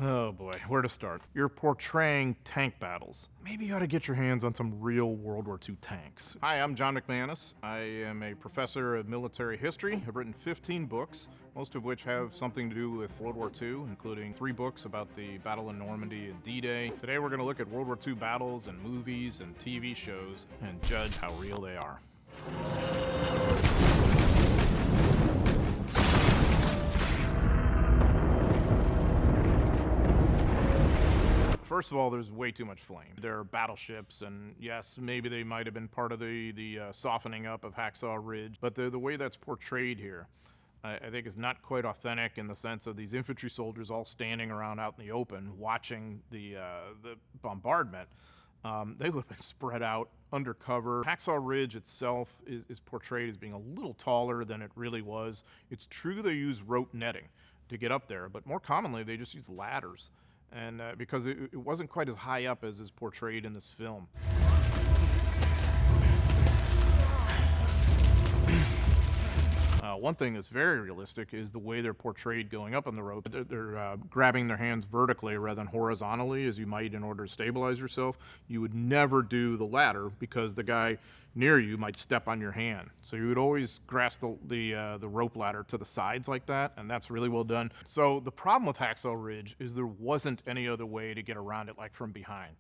Oh boy, where to start? You're portraying tank battles. Maybe you ought to get your hands on some real World War II tanks. Hi, I'm John McManus. I am a professor of military history. I've written 15 books, most of which have something to do with World War II, including 3 books about the Battle of Normandy and D-Day. Today we're going to look at World War II battles and movies and TV shows and judge how real they are. First of all, there's way too much flame. There are battleships, and yes, maybe they might have been part of the softening up of Hacksaw Ridge, but the way that's portrayed here, I think is not quite authentic in the sense of these infantry soldiers all standing around out in the open watching the bombardment. They would have been spread out undercover. Hacksaw Ridge itself is portrayed as being a little taller than it really was. It's true they use rope netting to get up there, but more commonly they just use ladders. And because it wasn't quite as high up as is portrayed in this film. One thing that's very realistic is the way they're portrayed going up on the rope. They're grabbing their hands vertically rather than horizontally, as you might in order to stabilize yourself. You would never do the latter because the guy near you might step on your hand. So you would always grasp the rope ladder to the sides like that, and that's really well done. So the problem with Hacksaw Ridge is there wasn't any other way to get around it like from behind.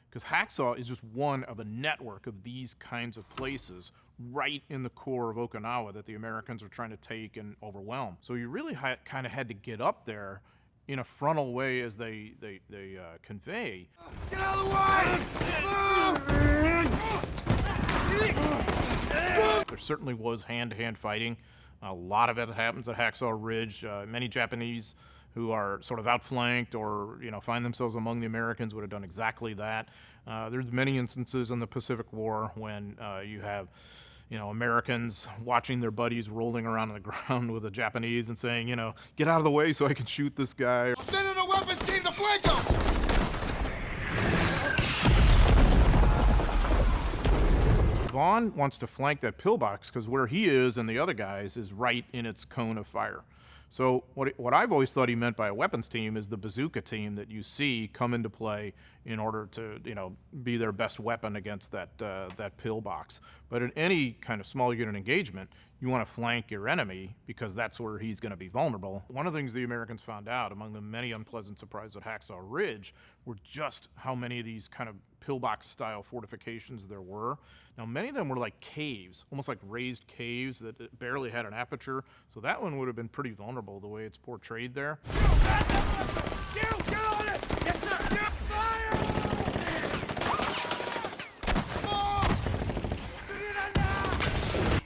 Because Hacksaw is just one of a network of these kinds of places right in the core of Okinawa that the Americans are trying to take and overwhelm. So you really kind of had to get up there in a frontal way as they convey. Get out of the way! There certainly was hand-to-hand fighting. A lot of it happens at Hacksaw Ridge. Many Japanese who are sort of outflanked or find themselves among the Americans would have done exactly that. There's many instances in the Pacific War when you have Americans watching their buddies rolling around on the ground with the Japanese and saying, get out of the way so I can shoot this guy. I'll send in a weapons team to flank them! Vaughn wants to flank that pillbox because where he is and the other guys is right in its cone of fire. So what I've always thought he meant by a weapons team is the bazooka team that you see come into play in order to be their best weapon against that pillbox. But in any kind of small unit engagement, you want to flank your enemy because that's where he's going to be vulnerable. One of the things the Americans found out among the many unpleasant surprises at Hacksaw Ridge were just how many of these kind of pillbox style fortifications there were. Now many of them were like caves, almost like raised caves that barely had an aperture, so that one would have been pretty vulnerable the way it's portrayed there. Get on it! Yes, sir! Fire!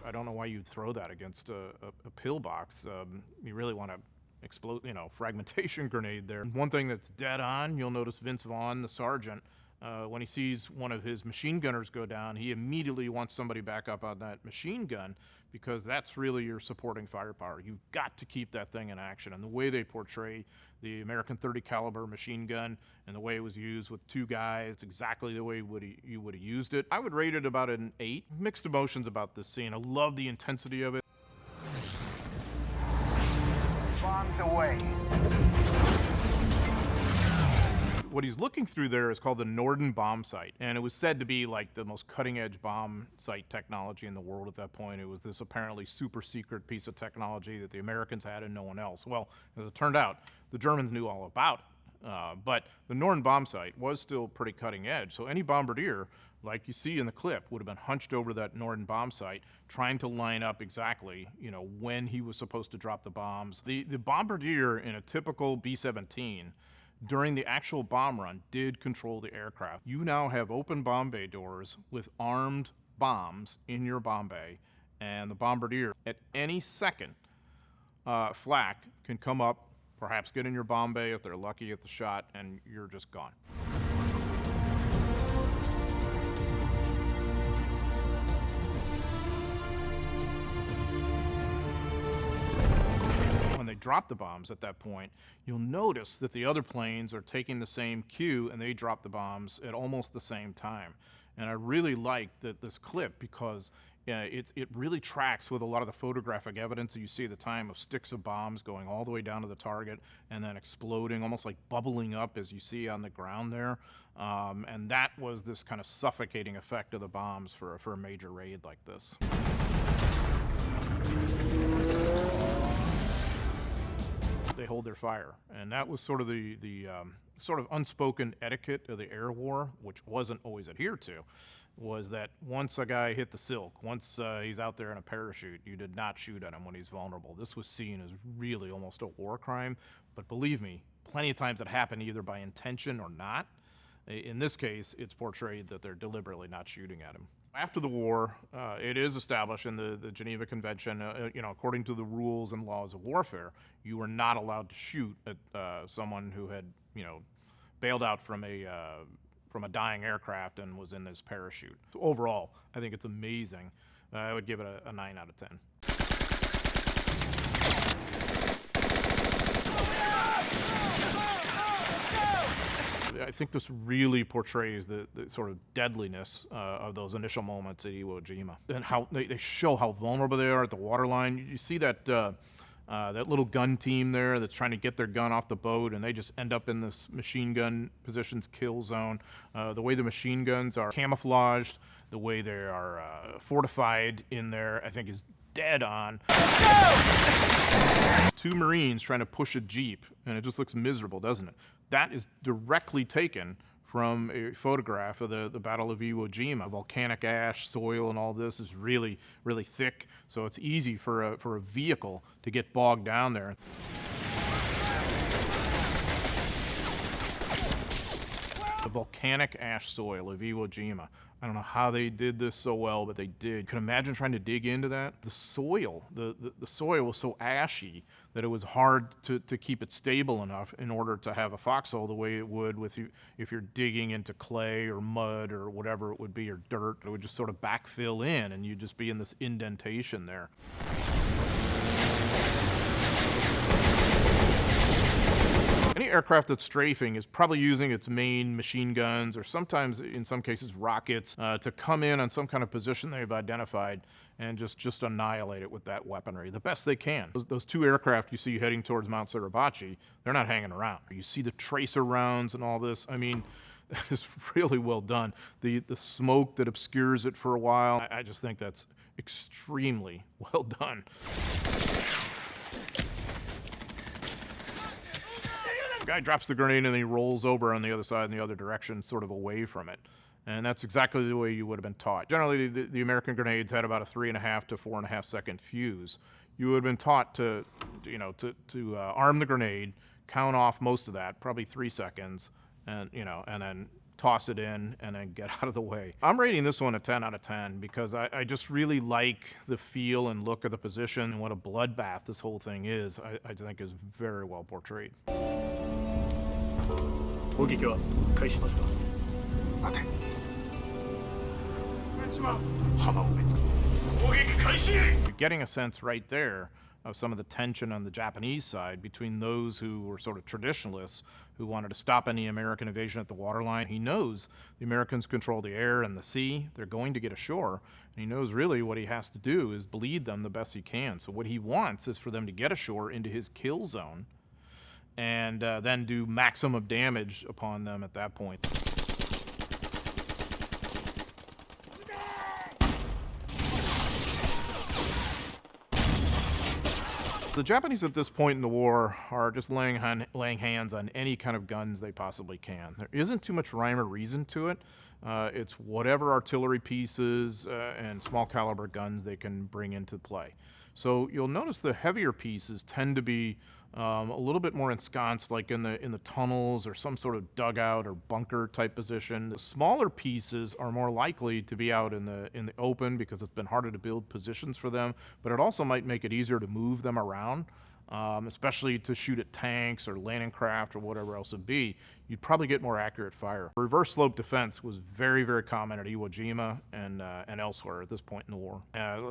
I don't know why you'd throw that against a pillbox. You really want to explode, fragmentation grenade there. One thing that's dead on, you'll notice Vince Vaughn, the sergeant, when he sees one of his machine gunners go down, he immediately wants somebody back up on that machine gun because that's really your supporting firepower. You've got to keep that thing in action. And the way they portray the American .30 caliber machine gun and the way it was used with 2 guys, exactly the way you would have used it. I would rate it about an 8. Mixed emotions about this scene. I love the intensity of it. Bombs away. What he's looking through there is called the Norden bomb site, and it was said to be like the most cutting-edge bomb site technology in the world at that point. It was this apparently super secret piece of technology that the Americans had and no one else. Well, as it turned out, the Germans knew all about it, but the Norden bomb site was still pretty cutting edge, so any bombardier, like you see in the clip, would have been hunched over that Norden bomb site trying to line up exactly, when he was supposed to drop the bombs. The bombardier in a typical B-17 during the actual bomb run did control the aircraft. You now have open bomb bay doors with armed bombs in your bomb bay, and the bombardier at any second, flak can come up, perhaps get in your bomb bay if they're lucky at the shot, and you're just gone. When they drop the bombs at that point, you'll notice that the other planes are taking the same cue and they drop the bombs at almost the same time. And I really like this clip because Yeah, it really tracks with a lot of the photographic evidence that you see at the time of sticks of bombs going all the way down to the target and then exploding, almost like bubbling up as you see on the ground there. And that was this kind of suffocating effect of the bombs for a major raid like this. They hold their fire, and that was sort of the sort of unspoken etiquette of the air war, which wasn't always adhered to, was that once a guy hit the silk, once he's out there in a parachute, you did not shoot at him when he's vulnerable. This was seen as really almost a war crime, but believe me, plenty of times it happened either by intention or not. In this case, it's portrayed that they're deliberately not shooting at him. After the war, it is established in the Geneva Convention, according to the rules and laws of warfare, you were not allowed to shoot at someone who had, bailed out from a dying aircraft and was in this parachute. So overall, I think it's amazing. I would give it a 9 out of 10. I think this really portrays the sort of deadliness of those initial moments at Iwo Jima, and how they show how vulnerable they are at the waterline. You see that that little gun team there that's trying to get their gun off the boat, and they just end up in this machine gun positions kill zone. The way the machine guns are camouflaged, the way they are fortified in there, I think is dead on. Two Marines trying to push a Jeep, and it just looks miserable, doesn't it? That is directly taken from a photograph of the Battle of Iwo Jima. Volcanic ash, soil, and all this is really, really thick, so it's easy for a vehicle to get bogged down there. The volcanic ash soil of Iwo Jima. I don't know how they did this so well, but they did. Could imagine trying to dig into that. The soil, the soil was so ashy that it was hard to keep it stable enough in order to have a foxhole the way it would with you if you're digging into clay or mud or whatever it would be, or dirt. It would just sort of backfill in, and you'd just be in this indentation there. Any aircraft that's strafing is probably using its main machine guns, or sometimes, in some cases, rockets, to come in on some kind of position they've identified and just annihilate it with that weaponry the best they can. Those two aircraft you see heading towards Mount Suribachi, they're not hanging around. You see the tracer rounds and all this. I mean, it's really well done. The smoke that obscures it for a while, I just think that's extremely well done. The guy drops the grenade and then he rolls over on the other side in the other direction, sort of away from it. And that's exactly the way you would have been taught. Generally, the American grenades had about a 3.5 to 4.5 second fuse. You would have been taught to arm the grenade, count off most of that, probably 3 seconds, and then toss it in and then get out of the way. I'm rating this one a 10 out of 10 because I just really like the feel and look of the position, and what a bloodbath this whole thing is. I think is very well portrayed. 攻撃は開始しますか。待て。浜を別。攻撃開始。 You're getting a sense right there of some of the tension on the Japanese side between those who were sort of traditionalists who wanted to stop any American invasion at the waterline. He knows the Americans control the air and the sea. They're going to get ashore. And he knows really what he has to do is bleed them the best he can. So what he wants is for them to get ashore into his kill zone and then do maximum damage upon them at that point. The Japanese at this point in the war are just laying hands on any kind of guns they possibly can. There isn't too much rhyme or reason to it. It's whatever artillery pieces and small caliber guns they can bring into play. So you'll notice the heavier pieces tend to be a little bit more ensconced, like in the tunnels or some sort of dugout or bunker type position. The smaller pieces are more likely to be out in the open because it's been harder to build positions for them, but it also might make it easier to move them around, especially to shoot at tanks or landing craft or whatever else it be. You'd probably get more accurate fire. Reverse slope defense was very, very common at Iwo Jima and elsewhere at this point in the war.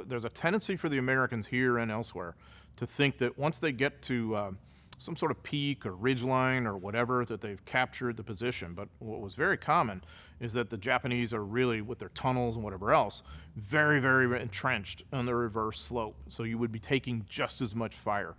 There's a tendency for the Americans here and elsewhere to think that once they get to some sort of peak or ridge line or whatever that they've captured the position. But what was very common is that the Japanese are really, with their tunnels and whatever else, very, very entrenched on the reverse slope. So you would be taking just as much fire.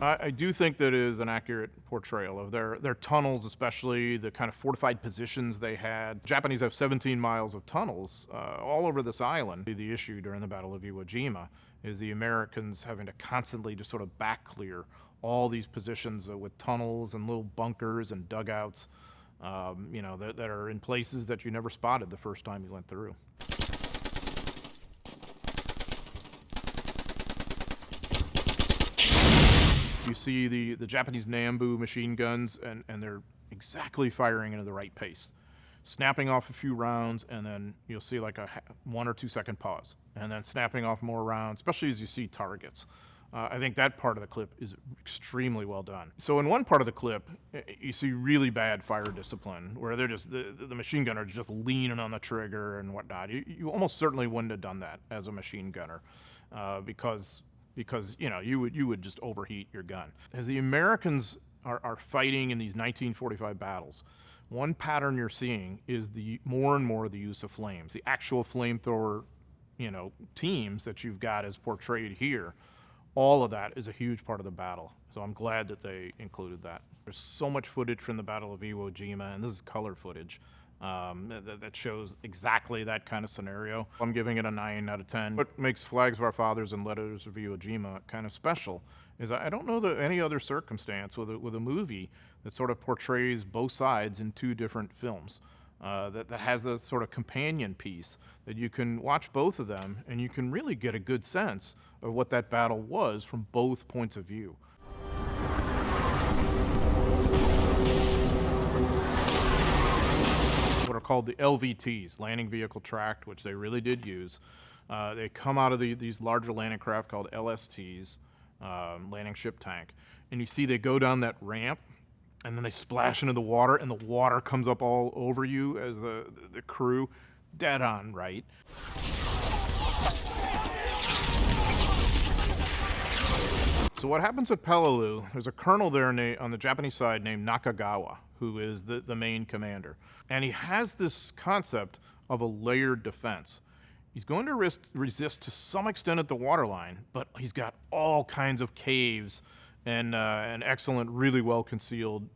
I do think that is an accurate portrayal of their tunnels, especially the kind of fortified positions they had. Japanese have 17 miles of tunnels all over this island. The issue during the Battle of Iwo Jima is the Americans having to constantly just sort of back clear all these positions with tunnels and little bunkers and dugouts, you know, that are in places that you never spotted the first time you went through. You see the Japanese Nambu machine guns, and they're exactly firing into the right pace. Snapping off a few rounds, and then you'll see like a 1 or 2 second pause, and then snapping off more rounds, especially as you see targets. I think that part of the clip is extremely well done. So in one part of the clip, you see really bad fire discipline, where they're just the machine gunner is just leaning on the trigger and whatnot. You almost certainly wouldn't have done that as a machine gunner, because you know you would just overheat your gun. As the Americans are fighting in these 1945 battles, one pattern you're seeing is more and more the use of flames. The actual flamethrower, you know, teams that you've got as portrayed here, all of that is a huge part of the battle. So I'm glad that they included that. There's so much footage from the Battle of Iwo Jima, and this is color footage. That shows exactly that kind of scenario. I'm giving it a 9 out of 10. What makes Flags of Our Fathers and Letters of Iwo Jima kind of special is I don't know any other circumstance with a movie that sort of portrays both sides in 2 different films. That has this sort of companion piece that you can watch both of them and you can really get a good sense of what that battle was from both points of view. What are called the LVTs, landing vehicle tracked, which they really did use. They come out of these larger landing craft called LSTs, landing ship tank, and you see they go down that ramp, and then they splash into the water, and the water comes up all over you as the crew. Dead on, right? So what happens at Peleliu, there's a colonel there on the Japanese side named Nakagawa, who is the main commander. And he has this concept of a layered defense. He's going to resist to some extent at the waterline, but he's got all kinds of caves and excellent, really well-concealed,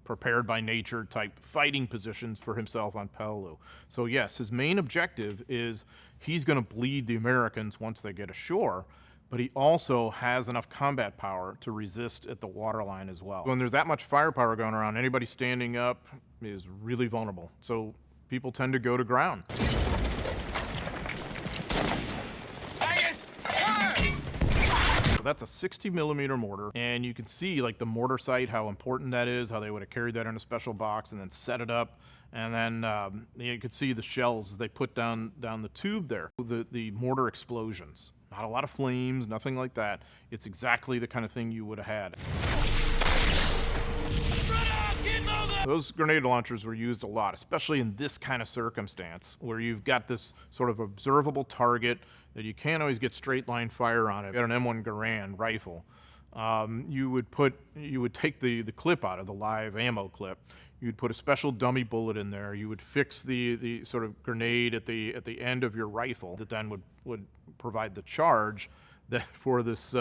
prepared by nature type fighting positions for himself on Peleliu. So yes, his main objective is he's going to bleed the Americans once they get ashore, but he also has enough combat power to resist at the waterline as well. When there's that much firepower going around, anybody standing up is really vulnerable. So people tend to go to ground. So that's a 60 millimeter mortar, and you can see like the mortar sight, how important that is, how they would have carried that in a special box and then set it up. And then you could see the shells as they put down the tube there. The mortar explosions. Not a lot of flames, nothing like that. It's exactly the kind of thing you would have had. Those grenade launchers were used a lot, especially in this kind of circumstance, where you've got this sort of observable target that you can't always get straight line fire on it. You got an M1 Garand rifle. You would take the clip out of the live ammo clip. You'd put a special dummy bullet in there. You would fix the sort of grenade at the end of your rifle that then would provide the charge for this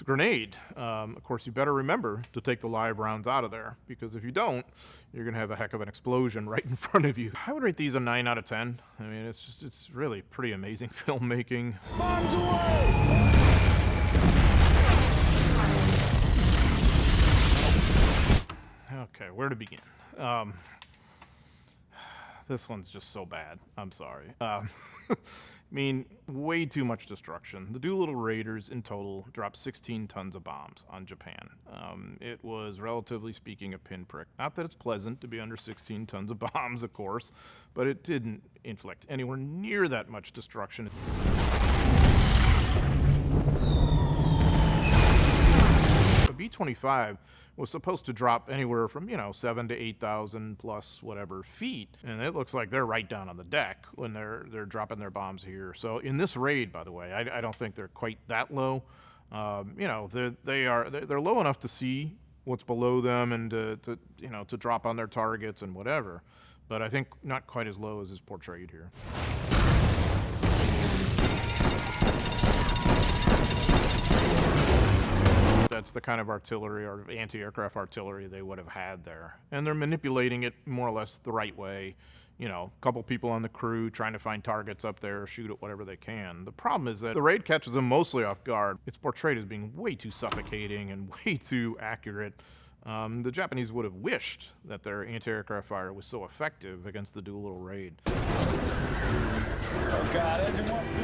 grenade. Of course, you better remember to take the live rounds out of there, because if you don't, you're going to have a heck of an explosion right in front of you. I would rate these a 9 out of 10. I mean, it's really pretty amazing filmmaking. Bombs away! Okay, where to begin? This one's just so bad. I'm sorry. I mean, way too much destruction. The Doolittle Raiders in total dropped 16 tons of bombs on Japan. It was, relatively speaking, a pinprick. Not that it's pleasant to be under 16 tons of bombs, of course, but it didn't inflict anywhere near that much destruction. B-25 was supposed to drop anywhere from, 7 to 8,000 plus whatever feet, and it looks like they're right down on the deck when they're dropping their bombs here. So in this raid, by the way, I don't think they're quite that low. They're low enough to see what's below them and to drop on their targets and whatever, but I think not quite as low as is portrayed here. That's the kind of artillery or anti-aircraft artillery they would have had there. And they're manipulating it more or less the right way. A couple people on the crew trying to find targets up there, shoot at whatever they can. The problem is that the raid catches them mostly off guard. It's portrayed as being way too suffocating and way too accurate. The Japanese would have wished that their anti-aircraft fire was so effective against the Doolittle raid. Oh God, engine wants to.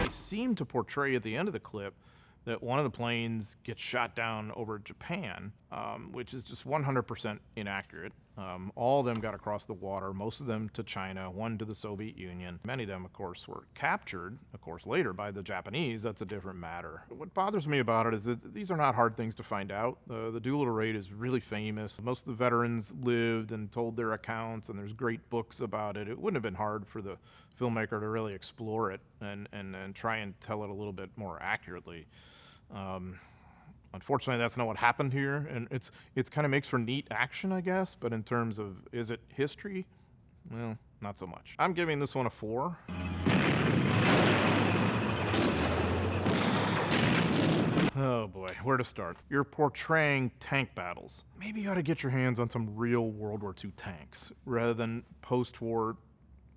They seem to portray at the end of the clip that one of the planes gets shot down over Japan, which is just 100% inaccurate. All of them got across the water, most of them to China, one to the Soviet Union. Many of them, of course, were captured, of course, later by the Japanese. That's a different matter. What bothers me about it is that these are not hard things to find out. The Doolittle raid is really famous. Most of the veterans lived and told their accounts, and there's great books about it. It wouldn't have been hard for the filmmaker to really explore it and try and tell it a little bit more accurately. Unfortunately, that's not what happened here, and it kind of makes for neat action, I guess, but in terms of, is it history? Well, not so much. I'm giving this one a 4. Oh boy, where to start? You're portraying tank battles. Maybe you ought to get your hands on some real World War II tanks, rather than post-war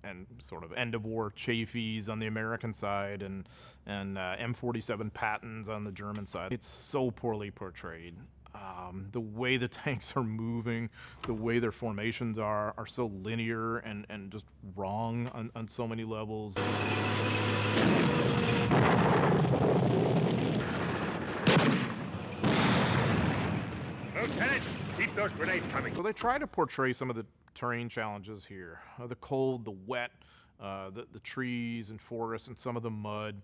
and sort of end-of-war Chaffees on the American side and M47 Pattons on the German side. It's so poorly portrayed. The way the tanks are moving, the way their formations are so linear and just wrong on so many levels. Lieutenant, keep those grenades coming. So they try to portray some of the terrain challenges here. The cold, the wet, the trees and forests and some of the mud.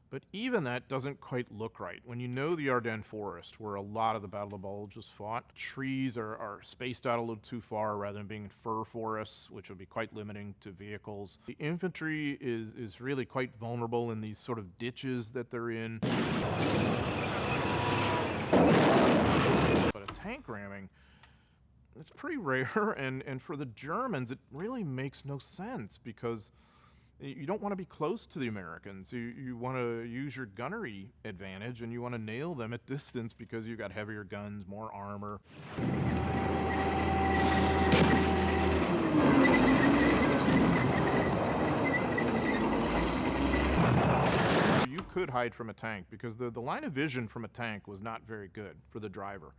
But even that doesn't quite look right. When you know the Ardennes Forest, where a lot of the Battle of Bulge was fought, trees are spaced out a little too far rather than being in fir forests, which would be quite limiting to vehicles. The infantry is really quite vulnerable in these sort of ditches that they're in. But a tank ramming, it's pretty rare, and for the Germans, it really makes no sense because you don't want to be close to the Americans. You want to use your gunnery advantage, and you want to nail them at distance because you've got heavier guns, more armor. You could hide from a tank because the line of vision from a tank was not very good for the driver.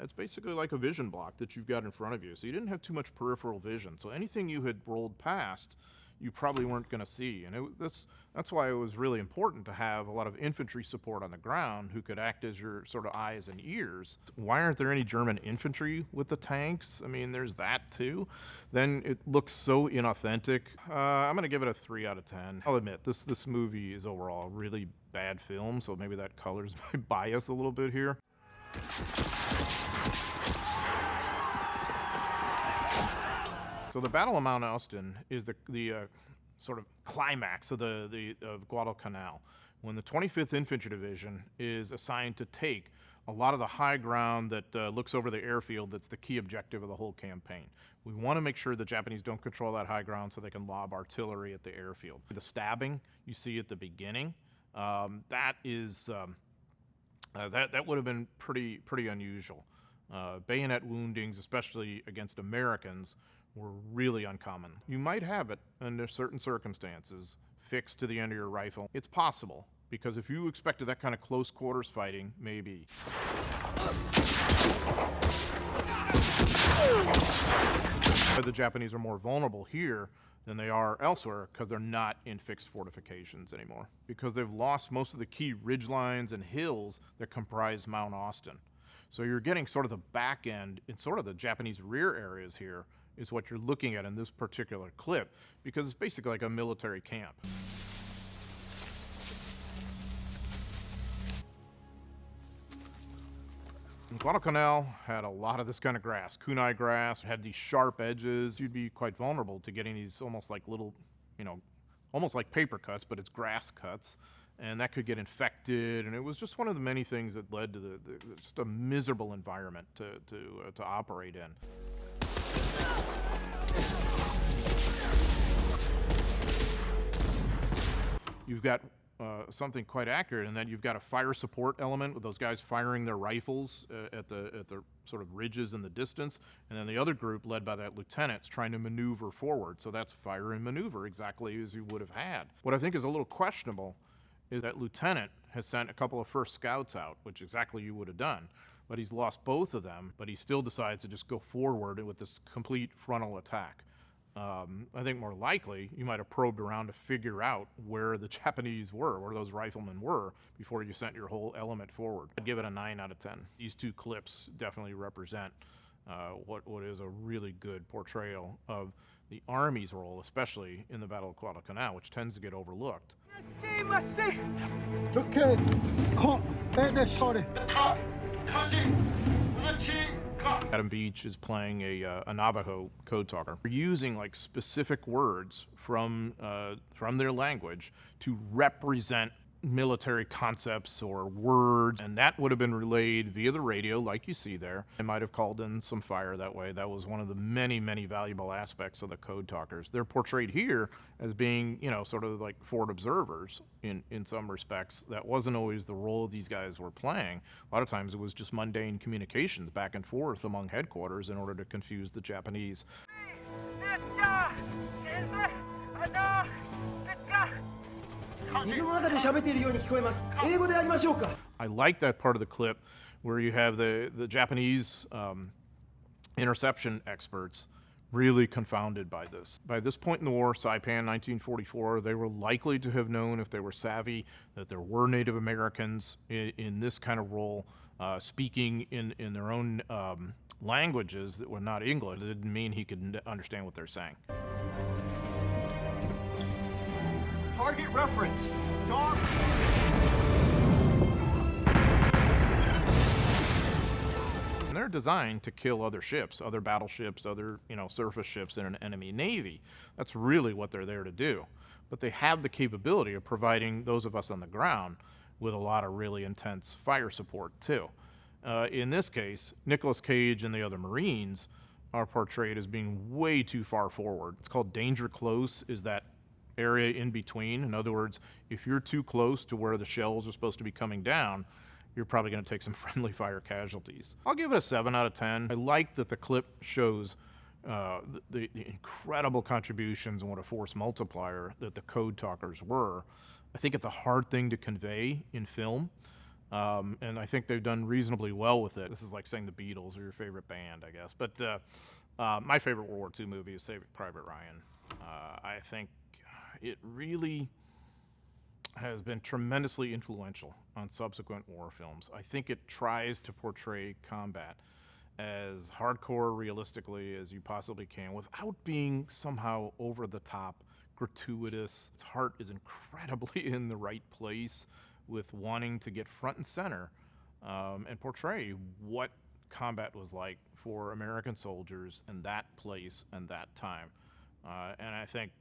It's basically like a vision block that you've got in front of you, so you didn't have too much peripheral vision. So anything you had rolled past, you probably weren't going to see. And that's why it was really important to have a lot of infantry support on the ground who could act as your sort of eyes and ears. Why aren't there any German infantry with the tanks? I mean, there's that too. Then it looks so inauthentic. I'm going to give it a 3 out of 10. I'll admit, this movie is overall a really bad film, so maybe that colors my bias a little bit here. So the Battle of Mount Austin is the sort of climax of of Guadalcanal, when the 25th Infantry Division is assigned to take a lot of the high ground that looks over the airfield. That's the key objective of the whole campaign. We want to make sure the Japanese don't control that high ground so they can lob artillery at the airfield. The stabbing you see at the beginning, that would have been pretty unusual. Bayonet woundings, especially against Americans, were really uncommon. You might have it under certain circumstances fixed to the end of your rifle. It's possible, because if you expected that kind of close quarters fighting, maybe. The Japanese are more vulnerable here than they are elsewhere because they're not in fixed fortifications anymore, because they've lost most of the key ridgelines and hills that comprise Mount Austin. So you're getting sort of the back end in sort of the Japanese rear areas here is what you're looking at in this particular clip, because it's basically like a military camp. Guadalcanal had a lot of this kind of grass. Kunai grass had these sharp edges. You'd be quite vulnerable to getting these almost like little, almost like paper cuts, but it's grass cuts. And that could get infected. And it was just one of the many things that led to just a miserable environment to operate in. You've got something quite accurate in that you've got a fire support element with those guys firing their rifles at the sort of ridges in the distance, and then the other group led by that lieutenant's trying to maneuver forward. So that's fire and maneuver exactly as you would have had. What I think is a little questionable is that lieutenant has sent a couple of first scouts out, which exactly you would have done, but he's lost both of them, but he still decides to just go forward with this complete frontal attack. I think more likely you might have probed around to figure out where the Japanese were, where those riflemen were, before you sent your whole element forward. I'd give it a 9 out of 10. These two clips definitely represent what is a really good portrayal of the Army's role, especially in the Battle of Guadalcanal, which tends to get overlooked. Adam Beach is playing a Navajo code talker. They're using like specific words from their language to represent military concepts or words, and that would have been relayed via the radio like you see there. They might have called in some fire that way. That was one of the many, many valuable aspects of the code talkers. They're portrayed here as being, sort of like forward observers in some respects. That wasn't always the role these guys were playing. A lot of times it was just mundane communications back and forth among headquarters in order to confuse the Japanese. I like that part of the clip where you have the Japanese interception experts really confounded by this. By this point in the war, Saipan, 1944, they were likely to have known, if they were savvy, that there were Native Americans in this kind of role, speaking in their own languages that were not English. It didn't mean he could understand what they're saying. Target reference. Dog. And they're designed to kill other ships, other battleships, other, surface ships in an enemy navy. That's really what they're there to do. But they have the capability of providing those of us on the ground with a lot of really intense fire support too. In this case, Nicolas Cage and the other Marines are portrayed as being way too far forward. It's called danger close, is that area in between. In other words, if you're too close to where the shells are supposed to be coming down, you're probably going to take some friendly fire casualties. I'll give it a 7 out of 10. I like that the clip shows the incredible contributions and what a force multiplier that the code talkers were. I think it's a hard thing to convey in film, and I think they've done reasonably well with it. This is like saying the Beatles are your favorite band, I guess. But my favorite World War II movie is Saving Private Ryan. I think it really has been tremendously influential on subsequent war films. I think it tries to portray combat as hardcore realistically as you possibly can without being somehow over the top, gratuitous. Its heart is incredibly in the right place with wanting to get front and center and portray what combat was like for American soldiers in that place and that time. And I think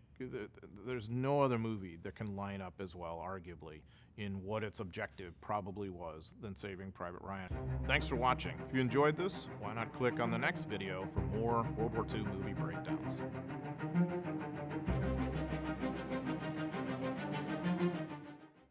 there's no other movie that can line up as well, arguably, in what its objective probably was than Saving Private Ryan. Thanks for watching. If you enjoyed this, why not click on the next video for more World War II movie breakdowns.